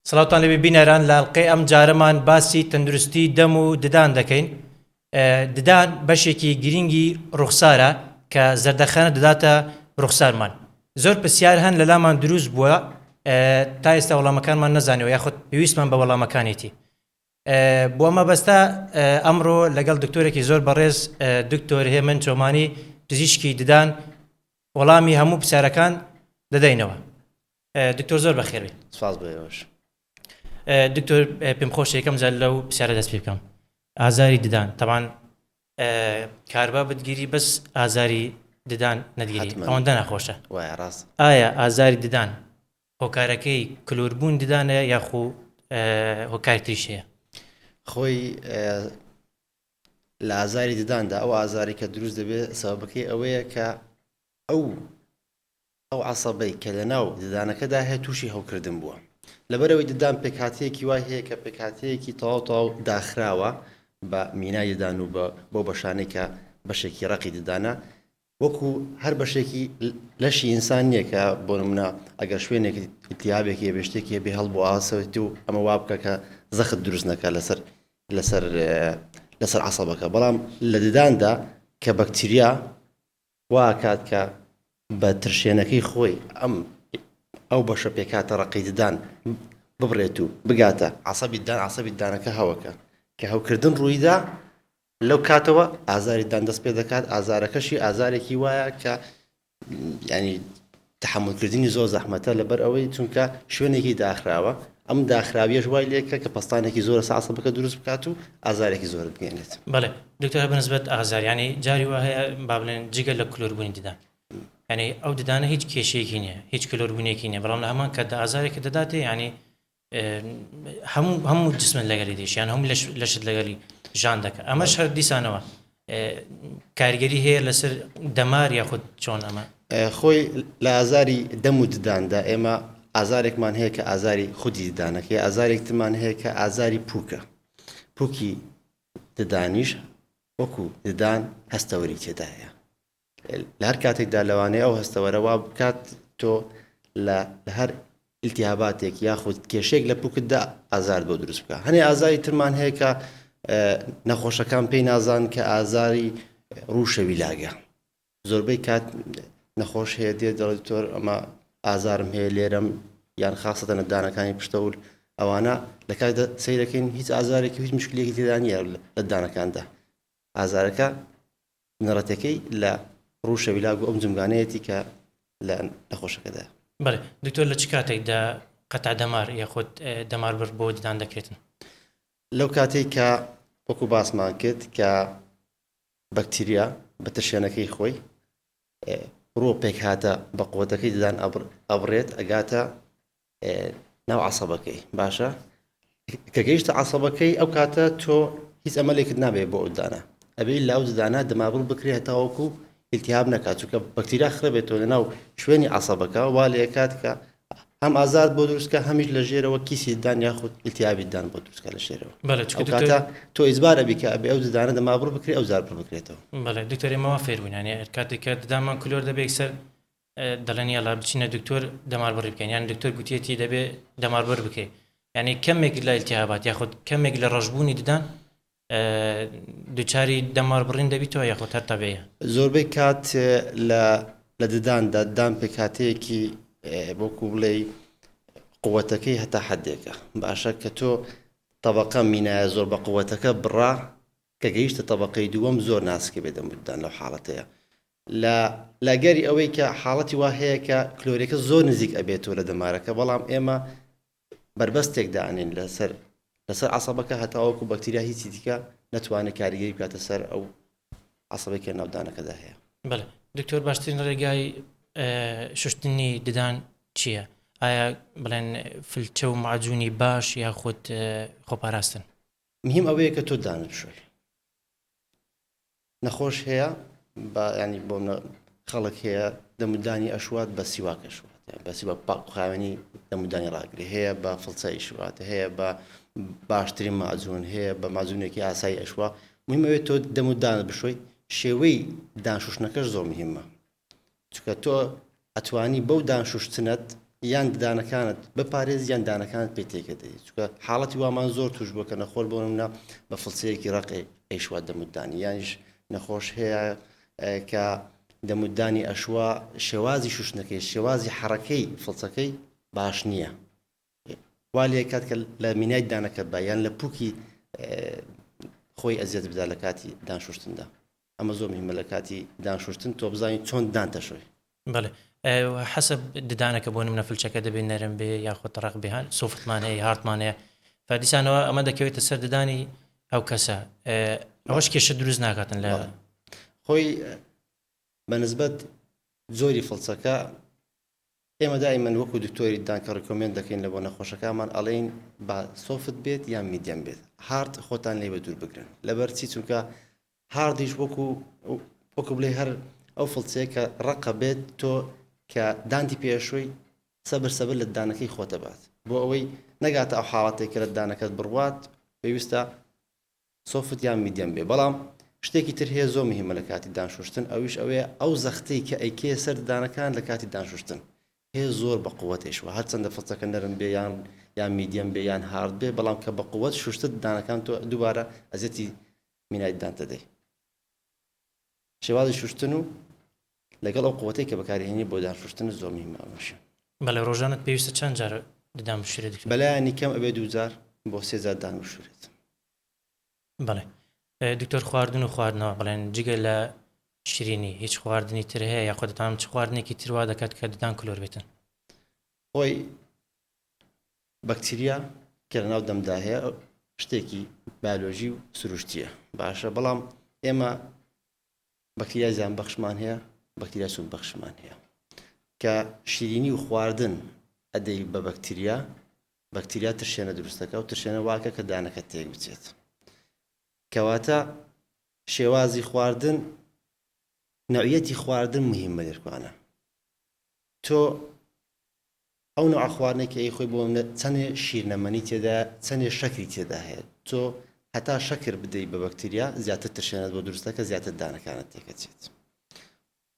سڵاوتان لەبێ بینەران لە ئەڵقەی ئەم جارەمان باسی تەندروستی دەم و ددان دەکەین. ددان بەشێکی گرنگی ڕوخسارە کە زەردەخەنە دەداتە ڕوخسارمان. زۆر پرسیار هەن لە لامان دروست بووە تا ئێستا وەڵامەکانمان نەزانیەوە یاخود پێویستمان بە وەڵامەکانێتی. بۆ مەبەستە ئەمڕۆ لەگەڵ دکتۆرێکی زۆر بەڕێز دکتۆر هێمن چۆمانی پزیشکی ددان وەڵامی هەموو پرسیارەکان دەدەینەوە. دکتۆر زۆر بەخێر بێت. سپاس بۆیەوەش. دکتۆر پێم خۆش یەکەم جار لەو پرسیارە دەست پێ بکەم. ئازاری ددان طبعاً کاربا بتگیری بەس ئازاری ددان نەدگیری ئەوەندە ناخۆشە. وایە ڕاست. ئایا ئازاری ددان هۆکارەکەی کلۆربوون ددانە یاخو هۆکاری تریش هەیە؟ خۆی لە ئازاری دداندا ئەو ئازاری کە دروست دەبێت سەبەبەکەی ئەوەیە کە ئەو عەسەبەی کە لەناو ددانەکەدا هەیە تووشی هەڵکردن بووە. لەبەرەوەی ددان پێکهاتەیەکی وای هەیە کە پێکهاتەیەکی تەواو داخراوە بە مینای ددان و بۆ بەشانەی کە بەشێکی ڕقی ددانە وەکو هەر بەشێکی لەشی ئینسان نییە کە بۆ نمونە ئەگەر شوێنێکی ئیتیابێکی هەیە بێشتێکی هەبێ هەڵ بۆ ئاسەوێتی و ئەمە وا بکە کە زەخت دروست نەکە لەسەر عەسەبەکە. بەڵام لە دداندا کە بەکتریا وا کات کە بە ترشێنەکەی خۆی ئەو بەشە پێکاتە ڕقی ددان ببڕێت و بگاتە عەسەبی ددانەکە هەوەکە کە هەوکردن ڕوویدا لەو کاتەوە ئازاری ددان دەست پێ دەکات. ئازارەکەشی ئازارێکی وایە کە ینی تەحملکردنی زۆر زەحمەتە لەبەر ئەوەی چونکە شوێنێکی داخراوە ئەم داخراویەش وای لێکە کە پەستانێکی زۆرە عەسەبەکە دروست بکات و ئازارێکی زۆر بگەێنێت. بەڵێ دکتۆر بەنسبەت ئازار ینی جاری وا هەیە با بڵێن جگە لە کلۆربوونی ددان ینی ئەو ددانە هیچ کێشەیەکی نییە هیچ کلۆربوونێکی نییە بەڵام لە هەمان کە ئازارێکە دەداتێ ینی هەموو جسمت لەگەڵی دێش یان هەموو لەشت لەگەڵی ژان دەکە. ئەمەش هەر دیسانەوە کاریگەری هەیە لەسەر دەمار یاخود چۆن ئەمە خۆی لە ئازاری دەم و دداندا ئێمە ئازارێکمان هەیە کە ئازاری خودی ددانەکە ئازارێکترمان هەیە کە ئازاری پووکی ددانیش وەکو ددان هەستەوەری تێدایە. لە هەر کاتێکدا لەوانەیە ئەو هەستەوەرەوە بکات تۆ لە هەر ئیلتیهاباتێک یاخود کێشێک لە پووکتدا ئازار بۆ دروست بکە. هەنێ ئازاری ترمان هەیە کە نەخۆشەکان پێی نازان کە ئازاری ڕووشەوی لاگە. زۆربەی کات نەخۆش هەیە دێت دەڵێت تۆر ئەمە ئازارم هەیە لێرەم یان خاستە نەدانەکانی پشتەول ئەوانە لە کاتدا سەیرەکەین هیچ ئازارێکی هیچ مشکلێکی تێدا نییە لە دانەکاندا. ئازارەکە نەڕەتەکەی لە ڕووشەوی لاگ و ئەم جمگانەیەتی کە لە نەخۆشەکەدا. بەڵێ دکتۆر لە چ کاتێکدا قەتع دەمار یاخود دەمار بەر بۆ ددان دەکرێتن؟ لەو کاتێک کە وەکو باسمان کرد کە بەکتریا بە ترشێنەکەی خۆی ڕۆ پێک هاتە بە قووەتەکەی ددان ئەبڕێت ئەگاتە ناو عەسەبەکەی باشە کە گەیشتە عەسەبەکەی ئەو کاتە تۆ هیچ ئەمەلێکت نابێت بۆ ئەو ددانە ئەبێ لاو ددانە دەمابڕ بکرێت هەتا وەکو ئیلتیهاب نەکات چونکە بەکتریا خرابێتەوە لەناو شوێنی عەسەبەکە وا لە کات کە هەم ئازار بۆ دروستکە هەمیش لە ژێرەوە کیسی ددان یاخود ئیلتیهابی ددان بۆ دروستکە لە ژێرەوە. ئەو کاتە تۆ ئیجبارە بی کە ئەبێ ئەو ددانە دەمابڕ بکرێت ئەو زار بکرێتەوە. بەڵێ دکتۆر ئێمەوە فێر بووین یعنی کاتێک کە ددانمان کلۆر دەبێت سەر دەڵێن یاڵا بچینە دکتۆر دەمار بڕی بکەین یان دکتۆر گوتیەتی دەبێت دەمار بەر بکەیت ینی کەمێک لە ئیلتیهابات یاخود کەمێک لە ڕەشبوونی ددان دووچاری دەمار بڕین دەبیتەوە یاخود هەر تەبێیە. زۆربەی کات لە دداندا ددان پێکهاتەیەکی بۆکو بڵێ قووەتەکەی هەتا حەدێکە باشە کە تۆ تەبەقە مینایە زۆر بە قووەتەکە بڕا کە گەیشتە تەبەقەی دووەم زۆر ناسکە بێ دەموددان لەو حاڵەتەیە لە گەری ئەوەی کە حاڵەتی وا هەیە کە کلۆرەکە زۆر نزیک ئەبێتەوە لە دەمارەکە بەڵام ئێمە بربەستێک دانین لەسەر عەسەبەکە هەتاوەکو بەکتریا هیچی دیکە نەتوانێت کاریگەری بکاتە سەر ئەو عەسەبێکی ناودانەکەدا هەیە. بەڵێ دکتۆر باشترین ڕێگای شوشتنی ددان چییە؟ ئایا بڵێن فلچە و معجونی باش یاخود خۆپاراستن؟ مهم ئەوەیە کە تۆ دانت بشۆی. نەخۆش هەیە ینی بۆ خەڵک هەیە دەمودانی ئەشوات بە سیواک ئەشوات بە سیواک پاقخاوێنی دەمودانی ڕاگری هەیە بە فڵچەی شوات هەیە بە باشترین ماجون هەیە بە ماجونێکی ئاسایی ئەشوا. مهم ئەوەیە تۆ دەمودانت بشۆی. شێوەی دانشوشتنەکەش زۆر مهمە چونکە تۆ ئەتوانی بەو دانشوشتنت یان ددانەکانت بپارێز یان دانەکانت پێ تێکەدەی چونکە حاڵەتی وامان زۆر توش بووە کە نەخۆر بۆ نمونە بە فڵسەیەکی ڕقی ئەیشوا دەمودانی یانیش نەخۆش هەیە کە دەمودانی ئەشوا شێوازی شوشنەکەی شێوازی حەڕەکەی فڵسەکەی باش نییە وا لێ کات کە لە مینای دانەکە بە یان لە پووکی خۆی ئەزیەت بدا لە کاتی دانشوشتندا ئەمە زۆر مهمە لە کاتی دانشوشتن تۆ بزانین چۆن دانتەشۆی بەڵێ حسب ددانەکە بۆ نمونە فلچەکە دەبێت نەرم بێ یاخۆ تەڕق بێهان سوفتمان هەیە هارتمان هەیە فەردیسانەوە ئەمە دەکەوێتە سەر ددانی ئەو کەسە ئەوەش کێشە دروست ناکاتن لە خۆی بەنسبەت زۆری فڵچەکە ئێمە دائیمەن وەکو دکتۆری دان کە ڕکۆمێند دەکەین لە بۆ نەخۆشەکانمان ئەڵێن با سۆفت بێت یان میدیەم بێت هارد خۆتان لێ بە دوور بگرن لەبەر چی چونکە هاردیش وەکو بڵێ هەر ئەو فڵچەیە کە ڕقە بێت تۆ کە دانتی پێشووی سەبر لە دانەکەی خۆتە بات بۆ ئەوەی نەگاتە ئەو حاڵەتێک کە لە دانەکەت بڕوات پێویستە سۆفت یان میدیەم بێ بەڵام شتێکی تر هەیە زۆر مهمە لە کاتی دانشوشتن ئەویش ئەوەیە ئەو زەختەی کە ئەیکێ سەر دانەکان لە کاتی دانشوشتن هەیە زۆر بە قووەتێشوە هەرچەندە فڵچەکە نەرم بێ یان میدیەم بێ یان هارد بێ بەڵام کە بە قووەت شوشتت دانەکان تۆ دووبارە ئەزێتی مینای دانتە دەی شێوازی شوشتن و لەگەڵ ئەو قووەتەی کە بەکارهێنی بۆ دانشوشتن زۆر مهمە ئەوەشە بەڵێ ڕۆژانت پێویستە چەند جار ددان بشورێت بەلایانی کەم ئەبێ 2 جار بۆ 3 جار دان بشورێت بەڵێ دکتۆر خواردن و خواردنەوە بڵێن جگە لە شیرینی هیچ خواردنی تر هەیە یا خۆدەتانم چ خواردنێکی تروا دەکات کە ددان کلۆر بێتن خۆی بەکتریا کە لەناو دەمدا هەیە شتێکی بیۆلۆژی و سروشتیە باشە بەڵام ئێمە بەکتریا زیان بەخشمان هەیە بەکتریا سوود بەخشمان هەیە کە شیرینی و خواردن ئەدەی بە بەکتریا ترشێنە دروستەکە و ترشێنە واکە کە دانەکە تێک بچێت کەواتە شێوازی خواردن نوعیەتی خواردن مهمە لێرکوانە تۆ ئەو نوع خواردنێک کە خۆی بۆ چەندێ شیرنەمەنی تێدا چەندێ شەکری تێدا هەیە تۆ هەتا شەکر بدەیت بە بەکتریا زیاتر ترشێنێت بۆ دروستەکە زیاتر دانەکانت تێکەچێت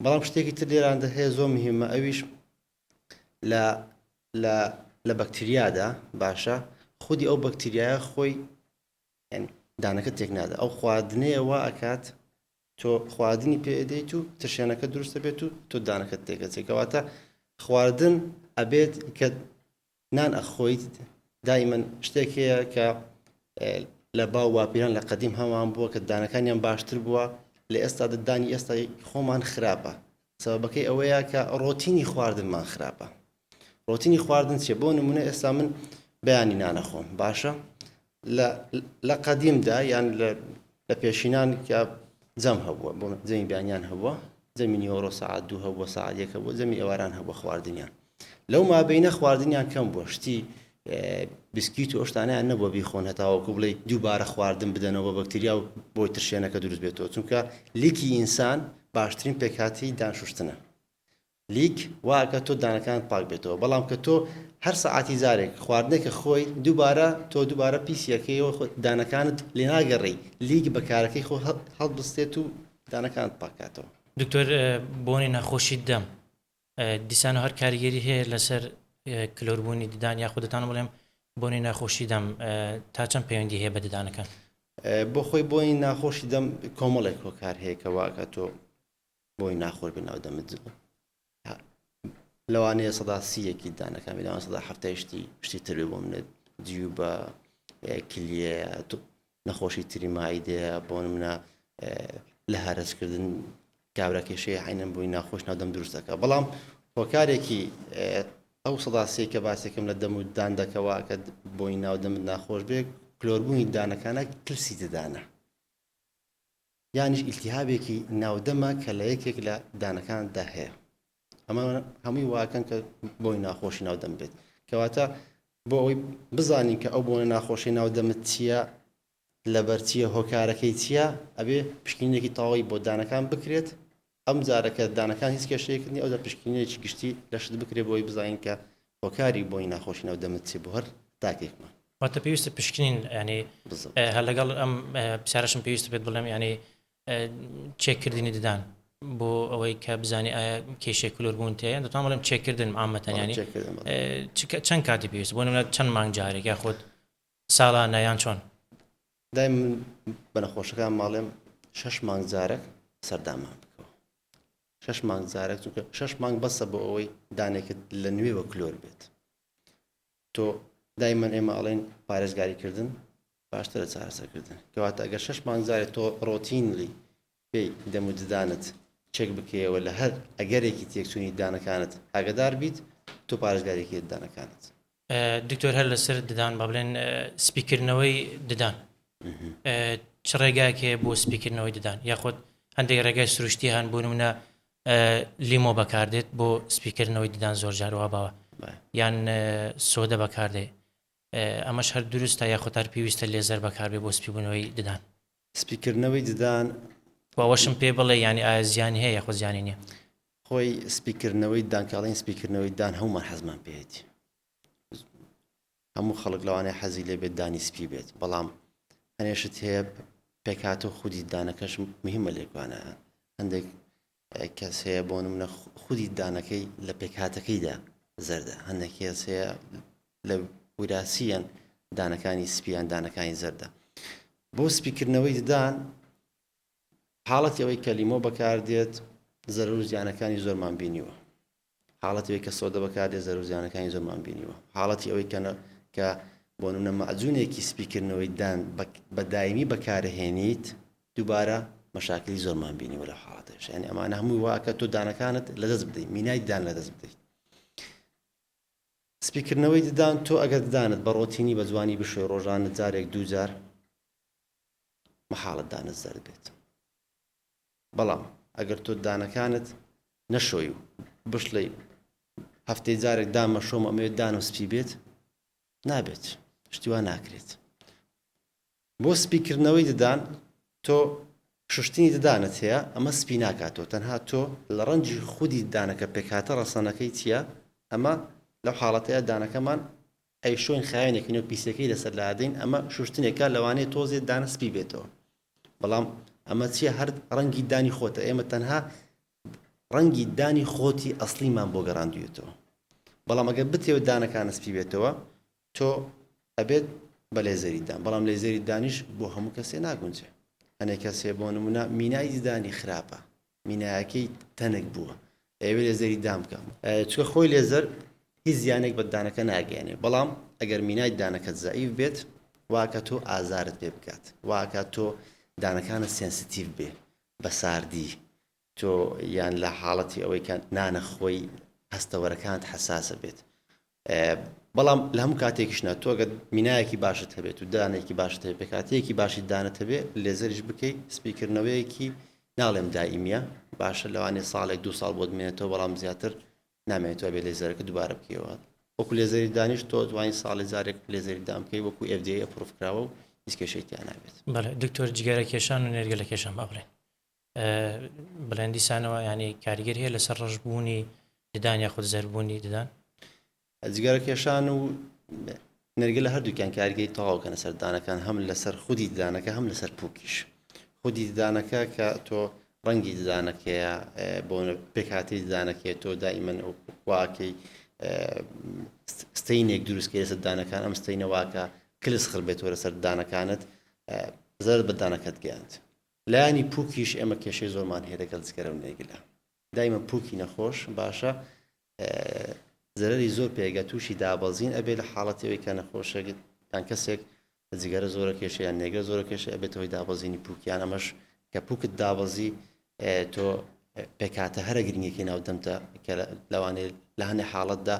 بەڵام شتێکی تر لێراندا هەیە زۆر مهمە ئەویش لە بەکتریادا باشە خودی ئەو بەکتریایە خۆی دانەکە تێک نادا ئەو خواردنەیە وا ئەکات تۆ خواردنی پێدەیت و ترشێنەکە دروستە بێت و تۆ دانەکەت تێکەچێت کەواتە خواردن ئەبێت کە نان ئەخۆیت دائیمەن شتێک هەیە کە لە باو واپیران لە قەدیم هەمان بووە کە دانەکانیان باشتر بووە لە ئێستا دانی ئێستا خۆمان خراپە سەبەکەی ئەوەیە کە ڕۆتینی خواردنمان خراپە ڕۆتینی خواردن چێ بۆ نمونە ئێستا من بەیانی نانەخۆم باشە لە قەدیمدا یان لە پێشینان کە جەم هەبووە بۆ جەمی بیانیان هەبووە جەمی نیوەڕۆ سەعات 2 هەبووە سەعات 1 هەبووە جەمی ئێواران هەبووە خواردنیان لەو مابەینە خواردنیان کەم بووە شتی بسکیت و ئەوشتانیان نەبووە بیخۆن هەتاوەکو بڵێ دووبارە خواردن بدەنەوە بەکتریا و بۆی ترشێنەکە دروست بێتەوە چونکە لیکی ئینسان باشترین پێکهاتی دانشوشتنە لیک واکە تۆ دانەکان پاک بێتەوە بەڵام کە تۆ هەر سەعاتی زارێک خواردنێکە خۆی دووبارە پیسیەکەیەوە دانەکانت لێ ناگەڕێی لیک بەکارەکەی خۆ هەڵبستێت و دانەکانت پاکاتەوە دکتۆر بۆنی نەخۆشی دەم دیسان هەر کاریگەری هەیە لەسەر کلۆربوونی ددان یا خودتان بڵێم بۆنی ناخۆشی دەم تا چەند پەیوەندی هەیە بە ددانەکان بۆ خۆی بۆی ناخۆشی دەم کۆمەڵێک هۆکار هەیە کە واکە تۆ بۆی ناخۆش بناو دەمت لەوانەیە سەدا 30 دانەکان لەوان سەدا 70 شتی تر بۆ منێت دیو بە کلیە نەخۆشی تری مایدەیە بۆ منە لە هەرسکردن کابراکێشەیە عینەن بۆی ناخۆش ناودەم دروست دەکە بەڵام هۆکارێکی ئەو سەدا 3 کە باسێکم لە دەم و دان دەکەوە کە بۆی ناودەمت ناخۆش بێ کلۆربوونی دانەکانە کلسی ددانە یانیش ئیلتیهابێکی ناودەمە کە لە یەکێک لە دانەکاندا هەیە ئەمە هەمووی واکەن کە بۆی ناخۆشی ناودەم بێت کەواتە بۆ ئەوی بزانین کە ئەو بۆنە ناخۆشی ناودەمت چییە لەبەرچیە هۆکارەکەی چییە ئەبێ پشکنینێکی تاوایی بۆ دانەکان بکرێت ئەم جارەکە دانەکان هیچ کێشەیەکردنی ئەودا پشکنینێکی گشتی لەشت بکرێت بۆی بزانین کە هۆکاری بۆی ناخۆشی ناودەمت چی بۆ هەر تاکێکمان واتە پێویستە پشکنین ینی هەر لەگەڵ ئەم پرسیارەشم پێویستە بێت بڵێم ینی چێککردنی ددان بۆ ئەوەی کە بزانانی ئایا کێشەی کلوربوون تەیە دەتوانم بڵێم چێکردن عامەتەن ینی چەند کاتی پێویست بۆ نمونە چەند مانگ جارێک یا خۆت ساڵانە یان چۆن دای من بە نەخۆشەکان ماڵێم 6 مانگ جارێک سەردامان بکەوە 6 مانگ جارێک چونکە 6 مانگ بەسە بۆ ئەوەی دانێکت لە نوێوە کلۆر بێت تۆ دایمەن ئێمە ئەڵێن پارێزگاریکردن باشترە چارەسەرکردن کەواتە ئەگەر 6 مانگ جارێک تۆ ڕۆتینلی پێی دەم و ددانت چێک بکەیەوە لە هەر ئەگەرێکی تێکچوونی دانەکانت ئاگدار بیت تۆ پارێزگارێکی دانەکانت دکتۆر هەر لەسەر ددان با بڵێن سپیکردنەوەی ددان چ ڕێگاکێ بۆ سپیکردنەوەی ددان یاخۆت هەندێک ڕێگای سروشتی هەن بۆ نمونە لیمۆ بەکاردێت بۆ سپیکردنەوەی ددان زۆر جارەوە باوە یان سۆدە بەکاردێ ئەمەش هەر دروستە یاخۆت هەر پێویستە لێزەر بەکاربێ بۆ سپیبوونەوەی ددان سپیکردنەوەی ددان باوەشم پێ بڵێ ینی ئایا زیانی هەیە یاخۆ زیانی نییە خۆی سپیکردنەوەی دانکاڵین سپیکردنەوەی دان هەمومان حەزمان پێێتی هەموو خەڵک لەوانەیە حەزی لێ بێت دانی سپی بێت بەڵام هەنێشت هەیە پێکاتە خودی دانەکەش مهمە لێکوانە هەندێک کەس هەیە بۆ نمونە خودی دانەکەی لە پێکاتەکەیدا زەردە هەندێک کەس هەیە لە وراثیان دانەکانی سپیان دانەکانی زەردە بۆ سپیکردنەوەی ددان حاڵەتی ئەوەی کەلیمۆ بەکاردێت زەرور و زیانەکانی زۆرمان بینیوە حاڵەتی ئەوەی کە سۆدە بەکاردێت زەرور و زیانەکانی زۆرمان بینیوە حاڵەتی ئەوەی کە بۆ نمونە مەعجونێکی سپیکردنەوەی دان بە دایمی بەکارهێنیت دووبارە مەشاکلی زۆرمان بینیوە لە حاڵەتەش یعنی ئەمانە هەمووی واکە تۆ دانەکانت لەدەست بدەیت مینای دان لەدەست بدەیت سپیکردنەوەی ددان تۆ ئەگەر دانت بە ڕۆتینی بە جوانی بشوێ ڕۆژانە جارێک دوو جار مەحاڵت دانت زەرد بێت بەڵام ئەگەر تۆ دانەکانت نەشۆی و بشڵێ هەفتەی جارێک دامە شۆم ئەمەوێت دان و سپی بێت نابێت شتیوان ناکرێت بۆ سپیکردنەوەی ددان تۆ شوشتنی ددانت هەیە ئەمە سپی ناکاتەوە تەنها تۆ لە ڕەنجی خودی دانەکە پێکاتە ڕەسەنەکەی چییە ئەمە لەو حاڵەتەیە دانەکەمان ئەی شوێن خاوێنێکی نەوە پیسەکەی لەسەر لادەین ئەمە شوشتنێکە لەوانەیە تۆزێ دانە سپی بێتەوە بەڵام ئەمە چییە هەر ڕەنگی دانی خۆتە ئێمە تەنها ڕەنگی دانی خۆتی ئەسلیمان بۆ گەڕاندوێتەوە بەڵام ئەگەر بتێوە دانەکانە سپی بێتەوە تۆ ئەبێت بە لێزەری دان بەڵام لێزەری دانیش بۆ هەموو کەسێ ناگونجێ هەنێک کەسێ بۆ نمونە مینای دانی خراپە مینایەکەی تەنک بووە ئەوێ لێزەری دام بکەم چکە خۆی لێزەر هیچ زیانێک بە دانەکە ناگەێنێ بەڵام ئەگەر مینای دانەکەت زەعیف بێت واکە تۆ ئازارت پێ بکات واکە تۆ دانەکانە سێنسیتیڤ بێ بە ساردی تۆ یان لە حاڵەتی ئەوەی کە نانەخۆی هەستەوەرەکانت حساسە بێت بەڵام لە هەموو کاتێکیشنا تۆ ئەگەر مینایەکی باشت هەبێت و دانێکی باشت هەبێت پێکاتەیەکی باشی دانت هەبێت لێزەریش بکەیت سپیکردنەوەیەکی ناڵێم دائیمیە باشە لەوانێ ساڵێک دو ساڵ بۆ دمێنێتەوە بەڵام زیاتر نامێنێتەوە بێ لێزەرەکە دووبارە بکەوە وەکو لێزەری دانیش تۆ دوای ساڵی جارێک لێزەری دام بکەی وەکو FDA ئەپڕۆڤ کراوە و هیچ کێشەی تیا نابێت بەڵێ دکتۆر جگەرە کێشان و نێرگە لە کێشان با بڵێن بڵێن دیسانەوە ینی کاریگەر هەیە لەسەر ڕەشبوونی ددان یاخود زەربوونی ددان جگەرە کێشان و نەرگە لە هەردووکیان کاریگەری تەواوکەنە سەر دانەکان هەم لەسەر خودی ددانەکە هەم لەسەر پووکیش خودی ددانەکە کە تۆ ڕەنگی ددانەکەیە بۆ پێکاتی ددانەکەیە تۆ دائیمەن واکەی ستەینێک دروستکە لەسەر دانەکان ئەم ستەینە واکە کلس خڕ بێتەوە لەسەر دانەکانت زەرد بە دانەکەت گەیاند لایانی پووکیش ئێمە کێشەی زۆرمان هەیە لەگەڵ جگەرە و نێرگەلە دایمە پووکی نەخۆش باشە زەرەری زۆر پێگە تووشی دابەزین ئەبێ لە حاڵەتەوەی کە نەخۆشەکان کەسێک جگەرە زۆرە کێشەیان نێگە زۆرە کێشە ئەبێتەوەی دابەزینی پووکیان ئەمەش کە پووکت دابەزی تۆ پێکاتە هەرە گرنگێکی ناودەمتە کە لەوانێ لە هەنێ حاڵەتدا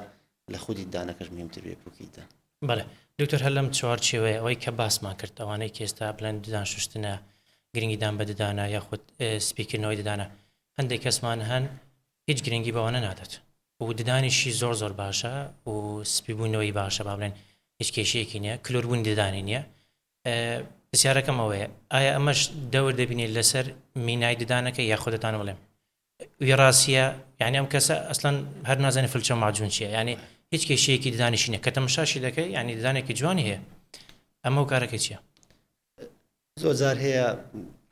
لە خودی دانەکەش مهمتر بێ پووکیدا بەڵێ دکتۆر هەر لەم چوارچێوەیە ئەوەی کە باسمان کرد ئەوانەی کێستا بڵێن ددان شوشتنە گرنگیدان بە ددانە یاخود سپیکردنەوەی ددانە هەندێک کەسمان هەن هیچ گرنگی بەوانە نادات و ددانیشی زۆر زۆر باشە و سپیبوونەوەی باشە با بڵێن هیچ کێشەیەکی نییە کلۆربوون ددانی نییە پرسیارەکەم ئەوەیە ئایا ئەمەش دەور دەبینێت لەسەر مینای ددانەکە یاخودتان بڵێم وێڕاستیە یعنی ئەم کەسە ئەسڵەن هەر نازانێت فلچە ماجون چییە ینی هیچ کێشەیەکی ددانیشی نییە کە تەمەشاشی دەکەی ینی ددانێکی جوانی هەیە ئەمە و کارەکە چییە زۆر جار هەیە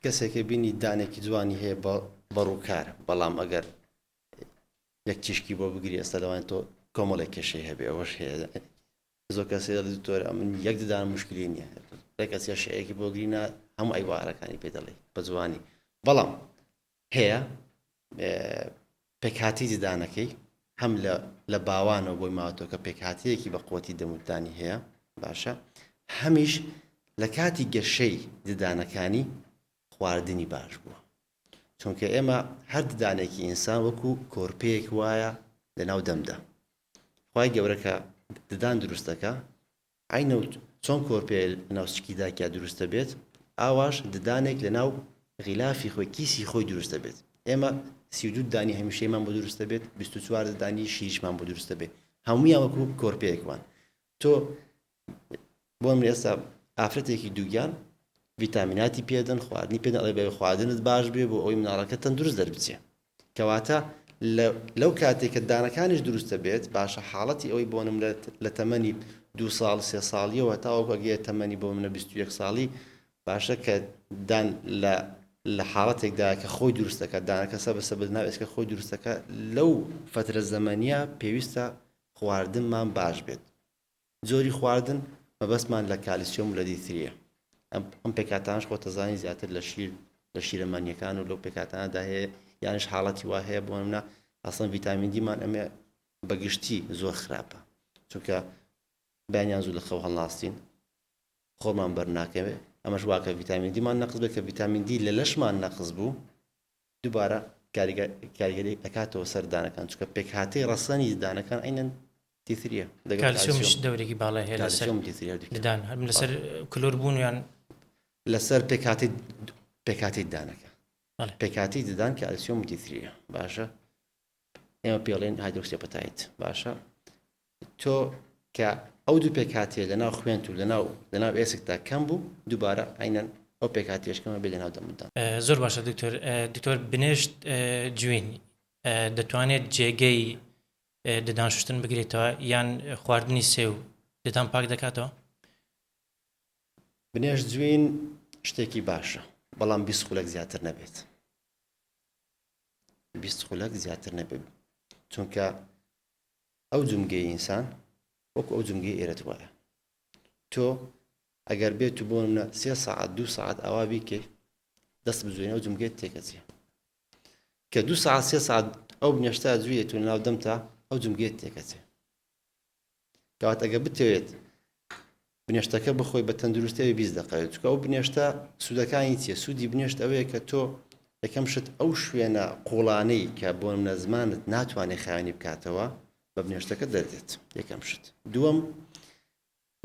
کەسێکی بینی دانێکی جوانی هەیە بە بەڕووکارە بەڵام ئەگەر یەک تیشکی بۆ بگری ئێستا لەوان تۆ کۆمەڵێک کێشەی هەبێ ئەوەش هەیە زۆر کەسێ دکتۆر من یەک ددان مشکلی نییە کەسیا شەیەکی بۆ گرینە هەموو ئەیوارەکانی پێ دەڵێ بە جوانی بەڵام هەیە پێکهاتی ددانەکەی هەم لە باوانەوە بۆی ماوەتەوە کە پێکهاتەیەکی بە قوتی دەموتانی هەیە باشە هەمیش لە کاتی گەشەی ددانەکانی خواردنی باش بووە چونکە ئێمە هەر ددانێکی ئینسان وەکو کۆرپەیەک وایە لەناو دەمدا خوای گەورەکە ددان دروستەکە عینەوت چۆن کۆرپێ لەناو سچکیداکیا دروستە بێت ئاواش ددانێک لەناو غیلافی خۆی کیسی خۆی دروستە بێت ئێمە 32 دانی هەمیشەیمان بۆ دروستە بێت 24 دانی شیرشمان بۆ دروستە بێت هەموویان وەکو کۆرپەیەکوان تۆ بۆ من ئێستا ئافرەتێکی دووگیان ڤیتامیناتی پێدەن خواردنی پێدەن ئەڵێ بە خواردنت باش بێ بۆ ئەوی مناڵەکە تەندروست دەربچێ کەواتە لەو کاتێک کە دانەکانیش دروستە بێت باشە حاڵەتی ئەوەی بۆنم لە تەمەنی 2 ساڵ 3 ساڵیەوە تاوەکو ئەگەیە تەمەنی بۆ منە 21 ساڵی باشە کە دان لە حاڵەتێکدا کە خۆی دروستەکە دانەکە سەبەسە بناو ئێسکە خۆی دروستەکە لەو فترە زەمەنیە پێویستە خواردنمان باش بێت زۆری خواردن مەبەستمان لە کالیسیۆم و لە دیتریە ئەم پێکاتانش خۆ تەزانی زیاتر لە شیرەمانیەکان و لەو پێکاتانەدا هەیە یانش حاڵەتی وا هەیە بۆ منە ئەسڵەن ڤیتامین دیمان ئەمێ بەگشتی زۆر خراپە چونکە بەیانیان زوو لە خەو هەڵناستین خۆمان بەرناکەوێ ئەمەش واکە ڤیتامین دیمان نەقز بێت کە ڤیتامین دی لە لەشمان نەقز بوو دووبارە کاریگەری ئەکاتەوە سەر دانەکان چونکە پێکهاتەی ڕەسەنی دانەکان عینەن دیتریە کالسیۆمش دەورێکی باڵای هەیە لەسەر ددان هەم لەسەر کلۆر بوونیان لەسەر پێکهاتی دانەکە پێکهاتی ددان کالسیۆم دیتریە باشە ئێمە پێڵێن هایدرۆکسیپەتایت باشە تۆ کە ئەو دوو پێکهاتیە لەناو خوێنت و لەناو ئێسکتا کەم بوو دووبارە عینەن ئەو پێکهاتیەشکەمە بێ لەناو دەمدان زۆر باشە دکتۆر بنێشت جوین دەتوانێت جێگەی ددان شوشتن بگرێتەوە یان خواردنی سێ و ددان پاک دەکاتەوە بنێشت جوین شتێکی باشە بەڵام 20 خولەک زیاتر نەبێت 20 خولەک زیاتر نەبێت چونکە ئەو جومگەی ئینسان وەکو ئەو جومگەی ئێرەت وایە تۆ ئەگەر بێت و بۆ منە 3 ساعت 2 ساعت ئاوا بیکەی دەست بزوێنە ئەو جومگەیت تێکەچێ کە 2 ساعت 3 ساعت ئەو بنێشتا جوێت و لەناو دەمتا ئەو جومگەیت تێکەچێ کەواتە ئەگەر بتەوێت بنێشتەکە بخۆی بە تەندروستەوەی 20 دقەیە چونکە ئەو بنێشتە سوودەکانی چییە سوودی بنێشت ئەوەیە کە تۆ یەکەم شت ئەو شوێنە قوڵانەی کە بۆ منە زمانت ناتوانێت خاوێنی بکاتەوە بە بنێشتەکە دەردێت یەکەم شت دووەم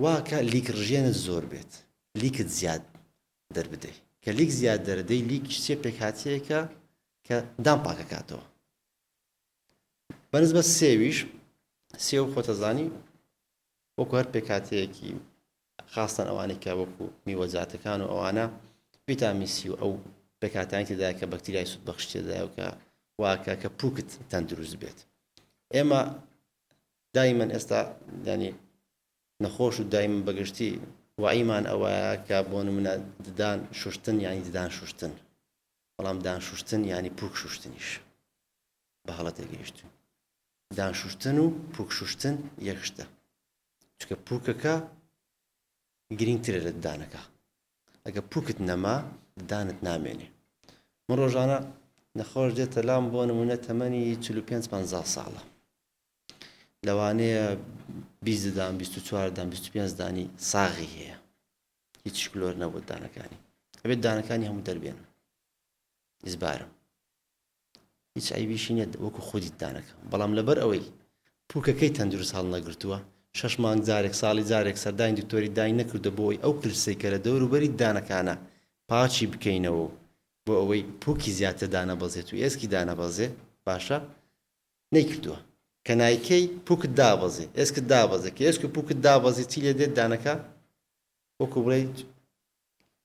واکە لیکڕژێنت زۆر بێت لیکت زیاد دەربدەی کە لیک زیاد دەردەی لیک شتێ پێکهاتیەکە کە دام پاکەکاتەوە بەنسبەت سێویش سێ و خۆتەزانی وەکو هەر پێکهاتەیەکی خاستان ئەوانەی کە وەکو میوەجاتەکان و ئەوانە ڤیتامین سی و ئەو پێکهاتانی تێدایە کە بەکتریای سوودبەخش تێدایە و کە واکە کە پووکت تەندروست بێت ئێمە دایمەن ئێستا ینی نەخۆش و دایمەن بەگشتی وعیمان ئەوەیە کە بۆ نمونە ددان شوشتن یانی ددان شوشتن بەڵام دان شوشتن یانی پووک شوشتنیش بە هەڵەتێک گەیشتون دان شوشتن و پووک شوشتن یەک شتە چونکە پووکەکە گرنگترە لە ددانەکە ئەگە پووکت نەما ددانت نامێنێ من ڕۆژانە نەخۆش دێتە لام بۆ نمونە تەمەنی 45-50 ساڵە لەوانەیە 20 دان 24 دان 25 دانی ساغی هەیە هیچ کلۆر نەبوو دانەکانی ئەبێت دانەکانی هەموو دەربێن ئیزبارم هیچ عیبیشی نیە وەکو خودی دانەکە بەڵام لەبەر ئەوەی پووکەکەی تەندروست هەڵ نەگرتووە 6 مانگ جارێک ساڵی جارێک سەردانی دکتۆری دای نەکردە بۆی ئەو کرسەی کە لە دەوروبەری دانەکانە پاچی بکەینەوە بۆ ئەوەی پووکی زیاتر دانەبەزێت و ئێسکی دانەبەزێ باشە نەیکردووە کە نایکەی پووکت دابەزێ ئێسکت دابەزێ کە ئێسک پووکت دابەزێ چی لێ دێت دانەکە وەکو بڵێیت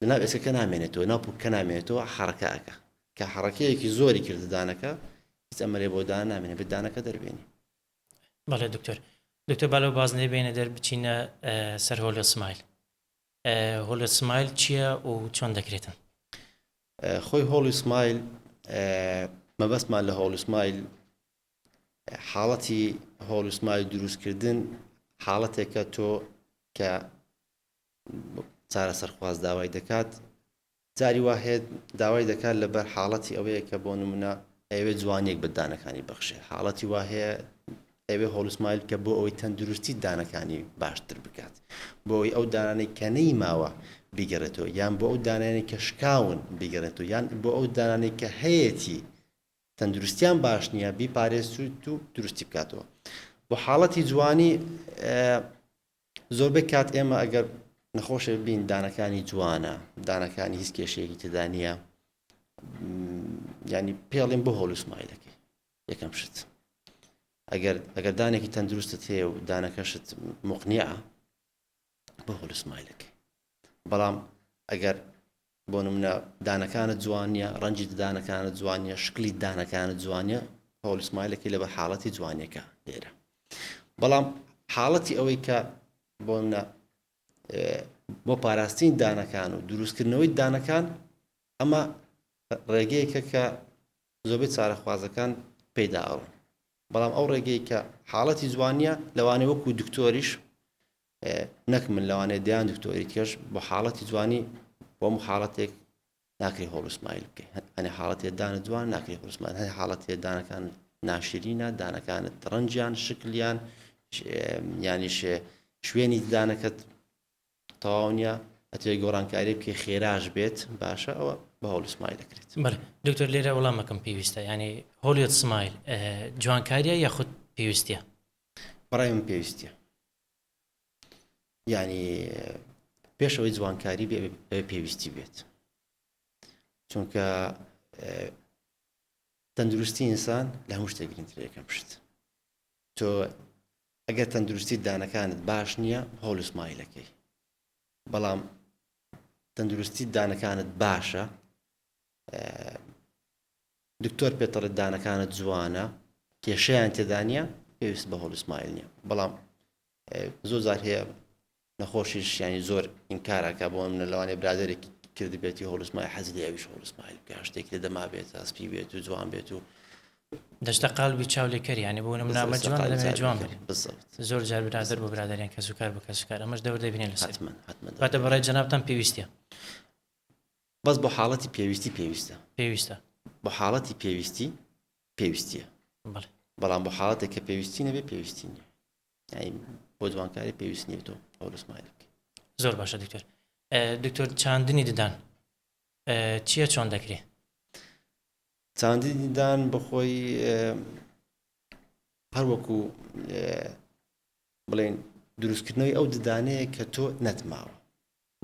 لەناو ئێسکەکە نامێنێتەوە ناو پووکەکە نامێنێتەوە حەرەکەکە کە حەرەکەیەکی زۆری کرد دانەکە هیچ ئەمەرێ بۆ دان نامێنێت بێت دانەکە دەربێنی بەڵێ دکتۆر بالو بازنێ بینە دەربچینە سەر هۆلە سمایل هۆلە سمایل چییە و چۆن دەکرێتن خۆی هۆڵی سمایل مەبەستمان لە هۆڵوسمایل حاڵەتی هۆڵوسمایل دروستکردن حاڵەتێکە تۆ کە چارە سەرخواز داوای دەکات جاری وا هەیە داوای دەکات لەبەر حاڵەتی ئەوەیە کە بۆ نمونە ئەوێ جوانێک بە دانەکانی بەخشێ حاڵەتی وا هەیە ئەوێ هۆڵوسمایل کە بۆ ئەوەی تەندروستی دانەکانی باشتر بکات بۆ ئەوەی ئەو دانانەی کە نەیماوە بیگەڕێتەوە یان بۆ ئەو دانانەی کە شکاون بیگەڕێتەوە یان بۆ ئەو دانانەی کە هەیەی تەندروستیان باش نییە بیپارێزیت و دروستی بکاتەوە بۆ حاڵەتی جوانی زۆربەی کات ئێمە ئەگەر نەخۆشە بین دانەکانی جوانە دانەکانی هیچ کێشەیەکی تێدا نییە ینی پێڵێن بۆ هۆڵوسمایلەکەی یەکەم شت ئەگەر دانێکی تەندروستت هەیە و دانەکەشت مقنیعە بۆ هۆڵوسمایلەکەی بەڵام ئەگەر بۆ نمونە دانەکانت جوانیە ڕەنجی دانەکانت جوانیە شکلی دانەکانت جوانیە هۆڵوسمایلەکەی لەبەر حاڵەتی جوانیەکە لێرە بەڵام حاڵەتی ئەوەی کە بۆ منە بۆ پاراستنی دانەکان و دروستکردنەوەی دانەکان ئەمە ڕێگەیەکە کە زۆربەی چارەخوازەکان پێدا ئەڕن بەڵام ئەو ڕێگەی کە حاڵەتی جوانیە لەوانەیە وەکو دکتۆریش نەک من لەوانەیە دیان دکتۆری کەش بۆ حاڵەتی جوانی بۆ حاڵەتێک ناکری هۆڵوسمایل بکەیت ئەنێ حاڵەتێ دانە جوان ناکری هۆڵوسمایل هەیە حاڵەتێ دانەکان ناشرینە دانەکانت ڕەنجیان شکلیان یانیش شوێنی دانەکەت تەواو نییە ئەتوێ گۆڕانکاری بکەی خێراش بێت باشە ئەوە بە هۆڵوسمایل دەکرێت بەڵێ دکتۆر لێرە وەڵامەکەم پێویستە ینی هۆلیۆت سمایل جوانکاریە یاخود پێویستیە بەڕای من پێویستیە ینی پێشەوەی جوانکاری بێ پێویستی بێت چونکە تەندروستی ئینسان لە هەموو شتێک گرنگترە یەکەم پشت تۆ ئەگەر تەندروستی دانەکانت باش نییە هۆڵوسمایلەکەی بەڵام تەندروستی دانەکانت باشە دکتۆر پێتەڵێت دانەکانت جوانە کێشەیان تێدا نییە پێویست بە هۆڵوسمایل نییە بەڵام زۆر جار هەیە نەخۆشیش ینی زۆر ئینکارەکە بۆ منە لەوانێ برادێکی کردبێتی هۆڵوسمایل حەزی لە ئەویش هۆڵوسمایل بکە شتێکی دەما بێت ئەسپی بێت و جوان بێت و دەشتە قالبی چاو لێکەری ینی بۆ نمونە جوان لەمێ جوان بالضبط زۆر جار برادر بۆ برادریان کە سوکار بە کەسوکار ئەمەش دەور دەبینێن لەسەر حتمەن باتە بەڕای جەنابتان پێویستیە بەس بۆ حاڵەتی پێویستی پێویستە بۆ حاڵەتی پێویستیە بەڵێ بەڵام بۆ حاڵەتێک کە پێویستی نەبێ پێویستی نییە یعنی بۆ جوانکاری پێویست نیە تۆ هۆڵوسمایل بکەی زۆر باشە دکتۆر دکتۆر چاندنی ددان چییە چۆن دەکرێت چاندنی ددان بەخۆی هەر وەکو بڵێن دروستکردنەوەی ئەو ددانەیە کە تۆ نەتماوە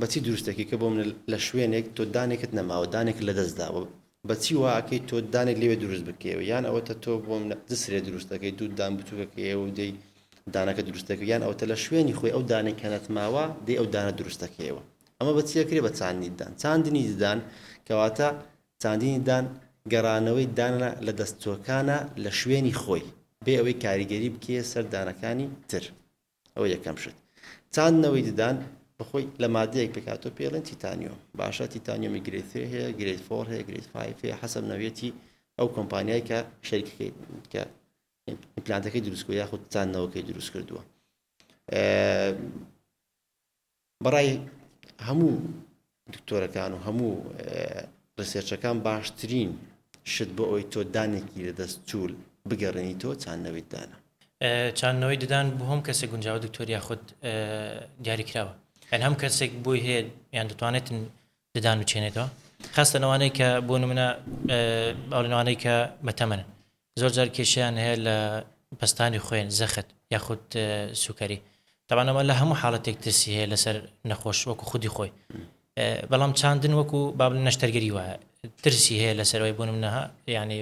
بەچی دروستەکەی کە بۆ من لە شوێنێک تۆ دانێکت نەماوە دانێک لە دەستداوە بەچی واکەی تۆ دانێک لێوێ دروست بکەوە یان ئەوەتە تۆ بۆ من دسرێ دروستەکەی دوو دان بتووکەکەی و دەی دانەکە دروستەکە یان ئەوتە لە شوێنی خۆی ئەو دانێک کە نەتماوە دەی ئەو دانە دروستەکەیەوە ئەمە بەچیەکرێ بە چاندنی ددان چاندنی ددان کەواتە چاندنی ددان گەڕانەوەی دانە لە دەستچۆکانە لە شوێنی خۆی بێ ئەوەی کاریگەری بکێ سەر دانەکانی تر ئەوە یەکەم شت چاندنەوەی ددان بەخۆی لە مادەیەک بکاتۆ پێڵێن تیتانیۆم باشە تیتانیۆمی گرێت 3 هەیە گرێت 4 هەیە گرێت 5 هەیە حەسەب نەوێتی ئەو کۆمپانیای کە شەریکەکەی کە ئیمپلانتەکەی دروستکردووە یاخود چاندنەوەکەی دروست کردووە بەڕای هەموو دکتۆرەکان و هەموو ڕسێرچەکان باشترین شت بۆ ئەوەی تۆ دانێکی لە دەست چوول بگەڕێنی تۆ چاندنەوەی ددانە چاندنەوەی ددان بۆ هەم کەسێک گونجاوە دکتۆر یاخود دیاری کراوە یان هەم کەسێک بۆی هەیە یان دەتوانێت ددان بچێنێتەوە خاستە نەوانەی کە بۆ نمونە ئەوڵێنەوانەی کە بەتەمەن زۆر جار کێشیان هەیە لە پەستانی خۆیان زەخت یاخود سوکەری تەوانەوە لە هەموو حاڵەتێک ترسی هەیە لەسەر نەخۆش وەکو خودی خۆی بەڵام چاندن وەکو بابل نەشتەرگەری وایە ترسی هەیە لەسەرەوەی بۆ نمونەها یعنی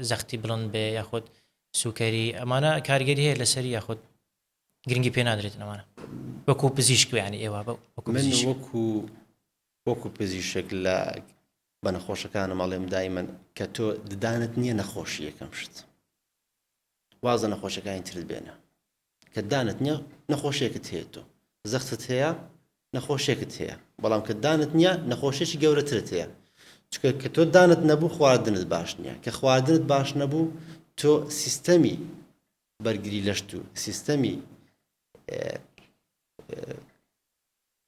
زەختی بڵند بێ یاخود سوکەری ئەمانە کارگەری هەیە لەسەری یاخود گرنگی پێ نادرێت ئەمانە وەکو پزیشک یعنی ئێوە وەکو پزیشک لە بە نەخۆشەکانە ماڵێم دایمەن کە تۆ ددانت نییە نەخۆشی یەکەم شت وازە نەخۆشەکانی ترت بێنە کە دانت نییە نەخۆشیەکت هەیە تۆ زەختت هەیە نەخۆشیەکت هەیە بەڵام کە دانت نییە نەخۆشیێکی گەورەترت هەیە چکە کە تۆ دانت نەبوو خواردنت باش نییە کە خواردنت باش نەبوو تۆ سیستەمی بەرگری لەشت و سیستەمی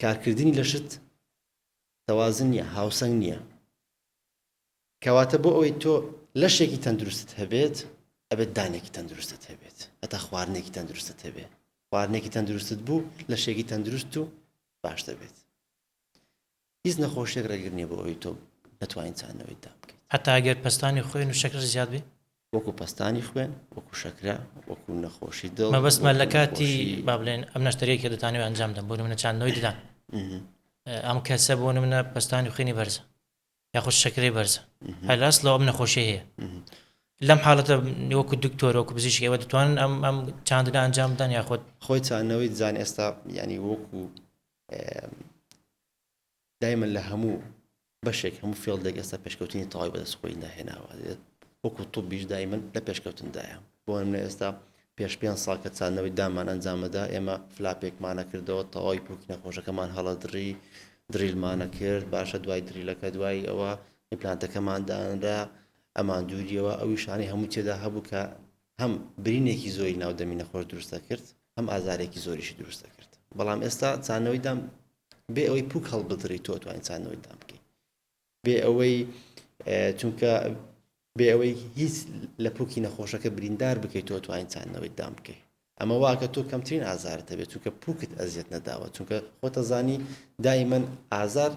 کارکردنی لەشت تەوازن نییە هاوسەنگ نییە کەواتە بۆ ئەوەی تۆ لەشێکی تەندروستت هەبێت ئەبێت دانێکی تەندروستت هەبێت هەتا خواردنێکی تەندروستت هەبێت خواردنێکی تەندروستت بوو لەشێکی تەندروست و باش دەبێت هیچ نەخۆشیێک ڕێگر نییە بۆ ئەوەی تۆ نەتوانین چاندنەوەی دام بکەیت حتا ئەگەر پستانی خوێن و شەکر زیاد بێ وەکو پستانی خوێن وەکو شەکرە وەکو نەخۆشی دڵ مەبەستمە لە کاتی با بڵێن ئەم نەشتەرەیەکە دەتانەوێت ئەنجام دەم بۆ منە چاندنەوەی ددان ئەم کەسە بۆ منە پستانی خوێنی بەرزە یاخود شەکرەی بەرزە هەلاس لەوە ئەم نەخۆشی هەیە لەم حاڵەتە وەکو دکتۆر وەکو پزیشکی ئەوە دەتوانن ئەم چاندنا ئەنجام بدەن یاخود خۆی چاندنەوەی دزان ئێستا ینی وەکو دایمەن لە هەموو بەشێک هەموو فێڵدێک ئێستا پێشکەوتنی تەواوی بەدەست خۆی داهێناوە وەکو توبیش دایمەن لە پێشکەوتندایە بۆ منە ئێستا پێش 5 ساڵ کە چاندنەوەی دامان ئەنجامەدا ئێمە فلاپێکمانە کردەوە تەواوی پوکی نەخۆشەکەمان هەڵەدڕی دریلمانە کرد باشە دوای دریلەکە دوای ئەوە ئیمپلانتەکەمان دانرا ئەمان دووریەوە ئەوی شانەی هەموو تێدا هەبوو کە هەم برینێکی زۆری ناودەمی نەخۆش دروستە کرد هەم ئازارێکی زۆریشی دروستە کرد بەڵام ئێستا چاندنەوەی دام بێ ئەوەی پوک هەڵبدڕی تۆ توانین چاندنەوەی دام بکەیت بێ ئەوەی چونکە بێ ئەوەی هیچ لە پوکی نەخۆشەکە بریندار بکەیت تۆ توانین چاندنەوەی دام بکەیت ئەمە واکە تۆ کەمترین ئازارت هەبێت چونکە پوکت ئەزیەت نەداوە چونکە خۆتە زانی دائیمەن ئازار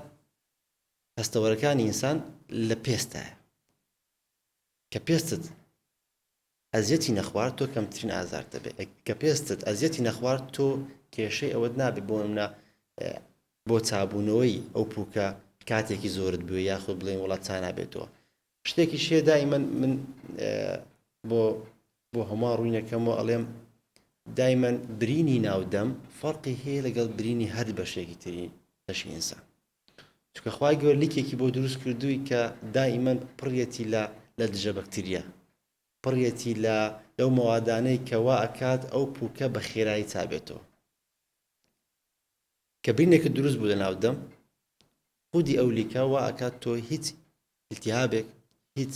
هەستەوەرەکانی ئینسان لە پێستایە کە پێستت ئەزیەتی نەخوارد تۆ کەمترین ئازار دەبێت کە پێستت ئەزیەتی نەخوارد تۆ کێشەی ئەوەت نابێت بۆ منە بۆ چابوونەوەی ئەو پوکە کاتێکی زۆرت بووە یاخود بڵێن وڵات چا نابێتەوە شتێکی شێ دائیمەن من بۆ هەموو ڕووینەکەمەوە ئەڵێم دائیمەن برینی ناودەم فەرقی هەیە لەگەڵ برینی هەر بەشێکی تری لەشی ئینسان چونکە خوای گەورە لیکێکی بۆ دروست کردووی کە دائیمەن پڕیەتی لە دژە بەکتریا پڕیەتی لەو مەوادانەی کەوا ئەکات ئەو پوکە بە خێرایی چابێتەوە کە برینێکە دروست بوو لە ناودەم خودی ئەو لیکە وا ئەکات تۆ هیچ التیهابێک هیچ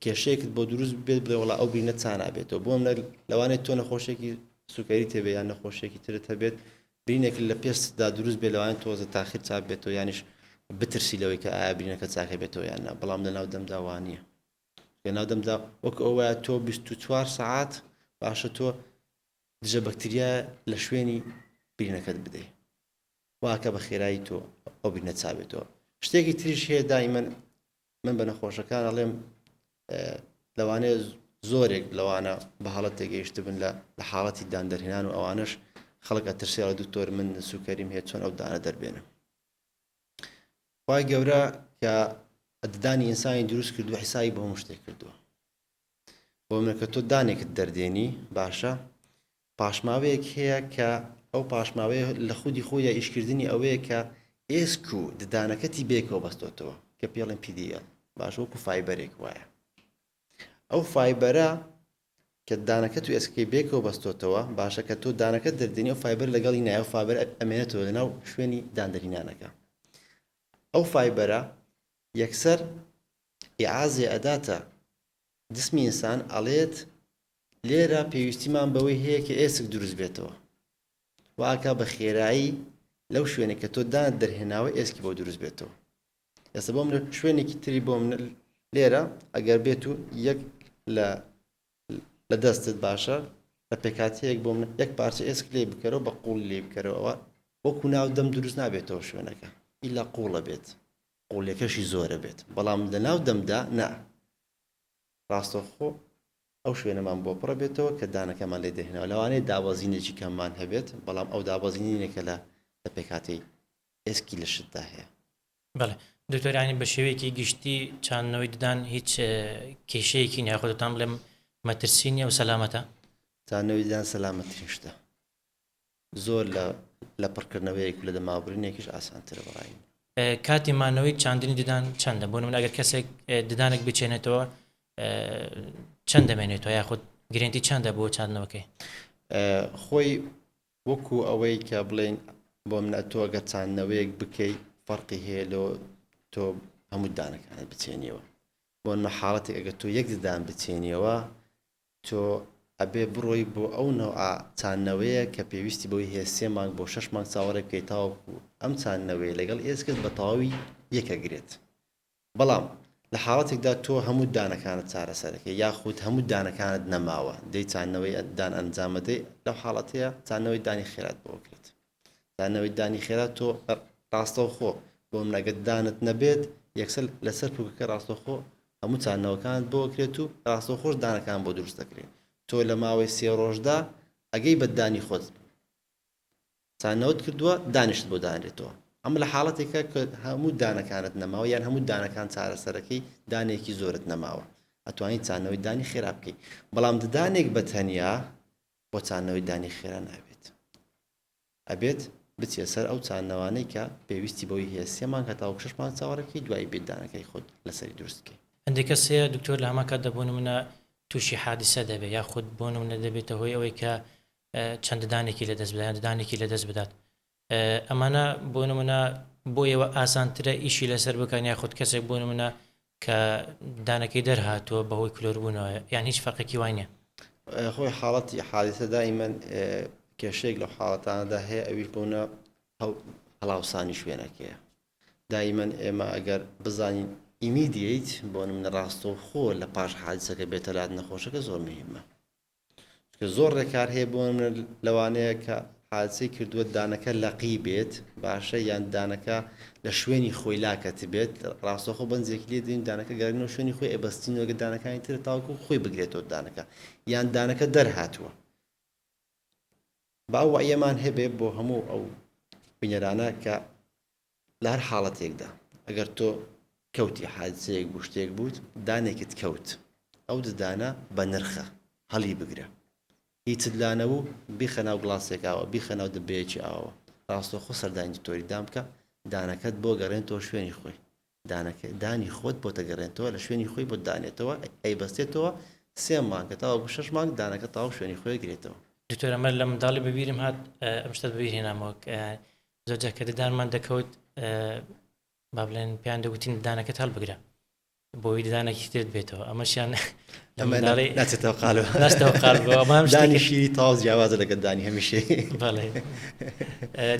کێشەیەکت بۆ دروست بێت بڵێ وڵا ئەو برینە چا نابێتەوە بۆ منە لەوانێت تۆ نەخۆشێکی سوکەری تێبێ یان نەخۆشێکی ترت هەبێت برینێک لە پێستدا دروست بێت لەوانێت تۆزە تاخیر چاک بێتەوە یانیش بترسی لەوەی کە ئایا برینەکە چاکە بێتەوە یان نا بەڵام لە ناودەمدا وانە لە ناودەمدا وەک ئەوەیە تۆ 24 ساعات باشە تۆ دژە بەکتریا لە شوێنی برینەکەت بدەیت واکە بە خێرایی تۆ ئەو برینە چابێتەوە شتێکی تریش هەیە دائیمەن من بە نەخۆشەکان ئەڵێم لەوانەیە زۆرێک لەوانە بە حاڵەت تێگەیشت بن لە حاڵەتی داندەرهێنان و ئەوانش خەڵک ئەترسێڵە دکتۆر من سوکەریم هەیە چۆن ئەو دانە دەربێنە خوای گەورە کە ددانی ئینسانی دروست کردووە حیسابی بە هەموو شتێک کردووە بۆ منە کە تۆ دانێکت دەردێنی باشە پاشماوەیەک هەیە کە ئەو پاشماوەیە لە خودی خۆی ئیشکردنی ئەوەیە کە ئێسک و ددانەکەتی بێکەوە بەستۆتەوە کە پێڵێن PDL باش وەکو فایبەرێک وایە ئەو فایبەرە کە دانەکە تو ئێسکەی بێکەوە بەستۆتەوە باشە کە تۆ دانەکەت دەردێنی ئەو فایبەر لەگەڵی نایە ئەو فایبەر ئەمێنێتەوە لەناو شوێنی داندەرهێنانەکە ئەو فایبەرە یەکسەر ئیعازێ ئەداتە جسمی ئینسان ئەڵێت لێرە پێویستیمان بەوەی هەیە کە ئێسک دروست بێتەوە واکە بە خێرایی لەو شوێنێک کە تۆ دانت دەرهێناوە ئێسکی بۆ دروست بێتەوە ئێستا بۆ منە شوێنێکی تری بۆ منە لێرە ئەگەر بێت و یەک لە دەستت باشە لە پێکاتەیەک بۆ منە یەک پارچە ئێسک لێ بکەرەوە بە قوڵ لێ بکەرەوە وەکو ناودەم دروست نابێتەوە شوێنەکە ئیلا قوڵە بێت قوڵەکەشی زۆرە بێت بەڵام لە ناودەمدا نا ڕاستەوخۆ ئەو شوێنەمان بۆ پڕە بێتەوە کە دانەکەمان لێ دەهێنەوە لەوانەیە دابەزینێکی کەممان هەبێت بەڵام ئەو دابەزینێکە لە پێکاتەی ئێسکی لە شتدا هەیە بەڵێ دکتۆرانی بە شێوەیەکی گشتی چاندنەوەی ددان هیچ کێشەیەکی نیاخۆتان بڵێم مەترسی نیە و سەلامەتە چاندنەوەی ددان سەلامەترین شتە زۆر لە پڕکردنەوەیەک لە دەمابرینێکیش ئاسانترە بەڕای کاتی مانەوەی چاندنی ددان چەندە بۆ من ئەگەر کەسێک ددانێک بچێنێتەوە چەند دەمێنێتەوە یاخود گرنتی چەندە بۆ چاندنەوەکەی خۆی وەکو ئەوەی کە بڵێن بۆ منە تۆ ئەگەر چاندنەوەیەک بکەیت فەرقی هەیە لەوە تۆ هەموو دانەکانت بچێنیەوە بۆ نمە حاڵەتێک ئەگەر تۆ یەک ددان بچێنیەوە تۆ ئەبێ بڕۆی بۆ ئەو نەوع چانەوەیە کە پێویستی بۆی هەیە 3 مانگ بۆ 6 مانگ چاوەڕێ بکەیت تاوەکو ئەم چانەوەی لەگەڵ ئێسکت بە تەواوی یەکەگرێت بەڵام لە حاڵەتێکدا تۆ هەموو دانەکانت چارەسەرەکەی یاخود هەموو دانەکانت نەماوە دەی چانەوەی دان ئەنجامەدەی لەو حاڵەتەیە چانەوەی دانی خێرات بۆکرێت چانەوەی دانی خێرات تۆ ڕاستەوخۆ بۆ منەگەت دانت نەبێت یەکسەر لەسەر پوکەکە ڕاستەوخۆ هەموو چانەوەکانت بۆکرێت و ڕاستەوخۆش دانەکان بۆ دروست دەکرێت تۆ لە ماوەی 3 ڕۆژدا ئەگەی بە دانی خۆت چانەوەت کردووە دانیشت بۆ دانرێتەوە ئەمە لە حاڵەتێکە کە هەموو دانەکانت نەماوە یان هەموو دانەکان چارەسەرەکەی دانێکی زۆرت نەماوە ئەتوانیت چانەوەی دانی خێرا بکەیت بەڵام ددانێک بە تەنیا بۆ چانەوەی دانی خێرا نابێت ئەبێت بچێ سەر ئەو چانەوانەی کە پێویستی بۆی هەیە 3 مانگ هەتا 6 مانگ چاوەڕێکی دوایی بێت دانەکەی خۆت لەسەری دروستکەی هەندێک کەسەیە دکتۆر لە هەمان کات دەبوون منە تووشی حادیسە دەبێت یاخود بۆ نمونە دەبێتە هۆی ئەوەی کە چەند دانێکی لە دەست بدات دانێکی لە دەست بدات ئەمانە بۆ نمونە بۆ ئێوە ئاسانترە ئیشی لەسەر بکەن یاخود کەسێک بۆ نمونە کە دانەکەی دەرهاتووە بەهۆی کلۆربوونەوە یان هیچ فەرقێکی وای نییە خۆی حاڵەتی حادیسە دائیمەن کێشەیەک لە حاڵەتانەدا هەیە ئەویش بوونە هەڵاوسانی شوێنەکەیە دائیمەن ئێمە ئەگەر بزانین ئیمیدییت بۆ منە ڕاستەوخۆ لە پاش حادیسەکە بێتە لات نەخۆشەکە زۆر مهمە کە زۆر ڕێکار هەیە بۆ منە لەوانەیە کە حادسەی کردووە دانەکە لەقی بێت باشە یان دانەکە لە شوێنی خۆی لاکەت بێت ڕاستەوخۆ بەنجێکی لێ دێن دانەکە گەڕینەوە شوێنی خۆی ئەبەستینەوەگە دانەکانی تر تاوەکو خۆی بگرێتەوە دانەکە یان دانەکە دەرهاتووە باو وایەمان هەبێ بۆ هەموو ئەو بینەرانە کە لە هەر حاڵەتێکدا ئەگەر تۆ کەوتی حادسەیەک بوو شتێک بووت دانێکت کەوت ئەو ددانە بە نرخە هەڵی بگرە هیچ لانەوە بیخە ناو گڵاسێکاوە بیخە ناو دبەیەکی ئاوە ڕاستەوخۆ سەردانی تۆری دام بکە دانەکەت بۆ گەڕێنەوە شوێنی خۆی دانەکە دانی خۆت بۆ تەگەڕێنەوە لە شوێنی خۆی بۆ دانێتەوە ئەی بەستێتەوە 3 مانگە تاوەکو 6 مانگ دانەکە تاو شوێنی خۆی گرێتەوە دکتۆر ئەمە لە منداڵی ببیرم هات ئەم شتت ببیر هێنامەوە زۆرجار کە ددانمان دەکەوت با بڵێن پێیان دەگوتین دانەکەت هەڵبگرە بۆی دانێکی ترت بێتەوە ئەمەشیان ناچێتەوە قالەوە ناستەوە قالبەوە دانی شیری تاوز جیاوازە لەگەڵ دانی هەمیشەی بەڵێ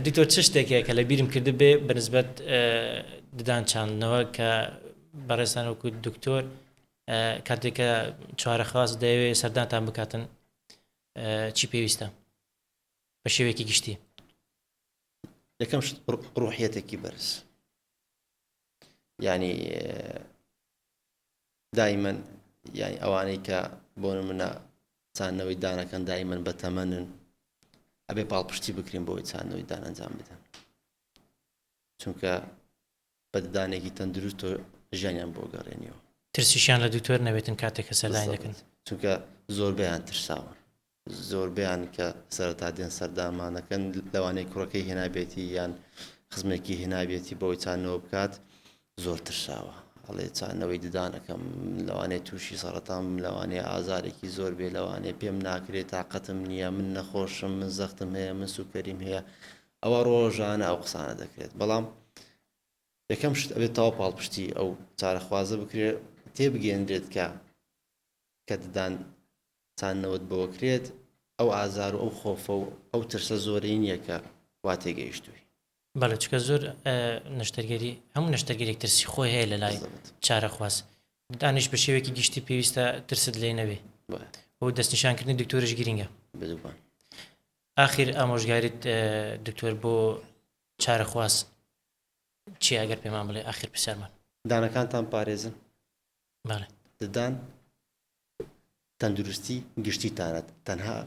دکتۆر چ شتێکە کە لە بیرم کرده بێ بەنسبەت ددان چاندنەوە کە بەڕێستان وەکو دکتۆر کاتێکە چوارە خاص دەیەوێت سەردانتان بکاتن چی پێویستە بە شێوەیەکی گشتی یەکەم ڕوحیەتێکی بەرز ینی دایمەن یعنی ئەوانەی کە بۆ منە چاندنەوەی دانەکەن دایمەن بەتەمەنن ئەبێ پاڵپشتی بکرین بۆی چاندنەوەی دان ئەنجام بدەن چونکە بە ددانێکی تەندروست و ژیانیان بۆ گەڕێنیەوە ترسیشیان لە دکتۆر نەبێتن کاتێک کە سەردانی دەکەن چونکە زۆربیان ترساون زۆربیان کە سەرەتا دێن سەردانمانەکەن لەوانەی کوڕەکەی هێنابێتی یان خزمێکی هێنابێتی بۆی چاندنەوە بکات زۆر ترساوە هەڵێ چاندنەوەی ددانەکەم لەوانەیە تووشی سەرەتام لەوانەیە ئازارێکی زۆر بێ لەوانەیە پێم ناکرێت تااقەتم نییە من نەخۆشم من زەختم هەیە من سوکەریم هەیە ئەوە ڕۆژانە ئەو قسانە دەکرێت بەڵام یەکەم شت ئەبێت تاو پاڵپشتی ئەو چارەخوازە بکرێت تێبگەێنرێت کە ددان چاندنەوەت بۆکرێت ئەو ئازار و ئەو خۆفە و ئەو ترسە زۆرەی نییە کە وا تێگەیشتووی بەڵێ چکە زۆر نەشتەرگەری هەموو نەشتەرگەرێک ترسی خۆی هەیە لە لای چارەخواز دانیش بە شێوەیەکی گشتی پێویستە ترست لێ نەبێ بۆ دەستنیشانکردنی دکتۆرش گرینگە بدوبان ئاخیر ئامۆژگاریت دکتۆر بۆ چارەخواز چی ئەگەر پێمان بڵێ ئاخیر پرسیارمان دانەکانتان پارێزن بەڵێ ددان تەندروستی گشتیتانەت تەنها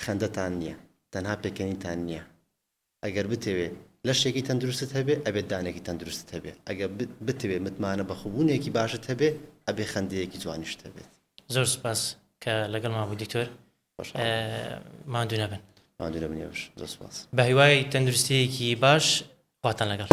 خەندەتان نییە تەنها پێکەنیتان نییە ئەگەر بتەوێ لەشێکی تەندروستت هەبێ ئەبێت دانێکی تەندروست هەبێ ئەگەر بتەوێ متمانە بەخوبوونێکی باشت هەبێ ئەبێ خەندەیەکی جوانیشت هەبێت زۆر سپاس کە لەگەڵ مابوو دکتۆر ماندوو نەبن ماندوو نەبنێوش زۆر سپاس بە هیوای تەندروستیەکی باش خواتان لەگەڵ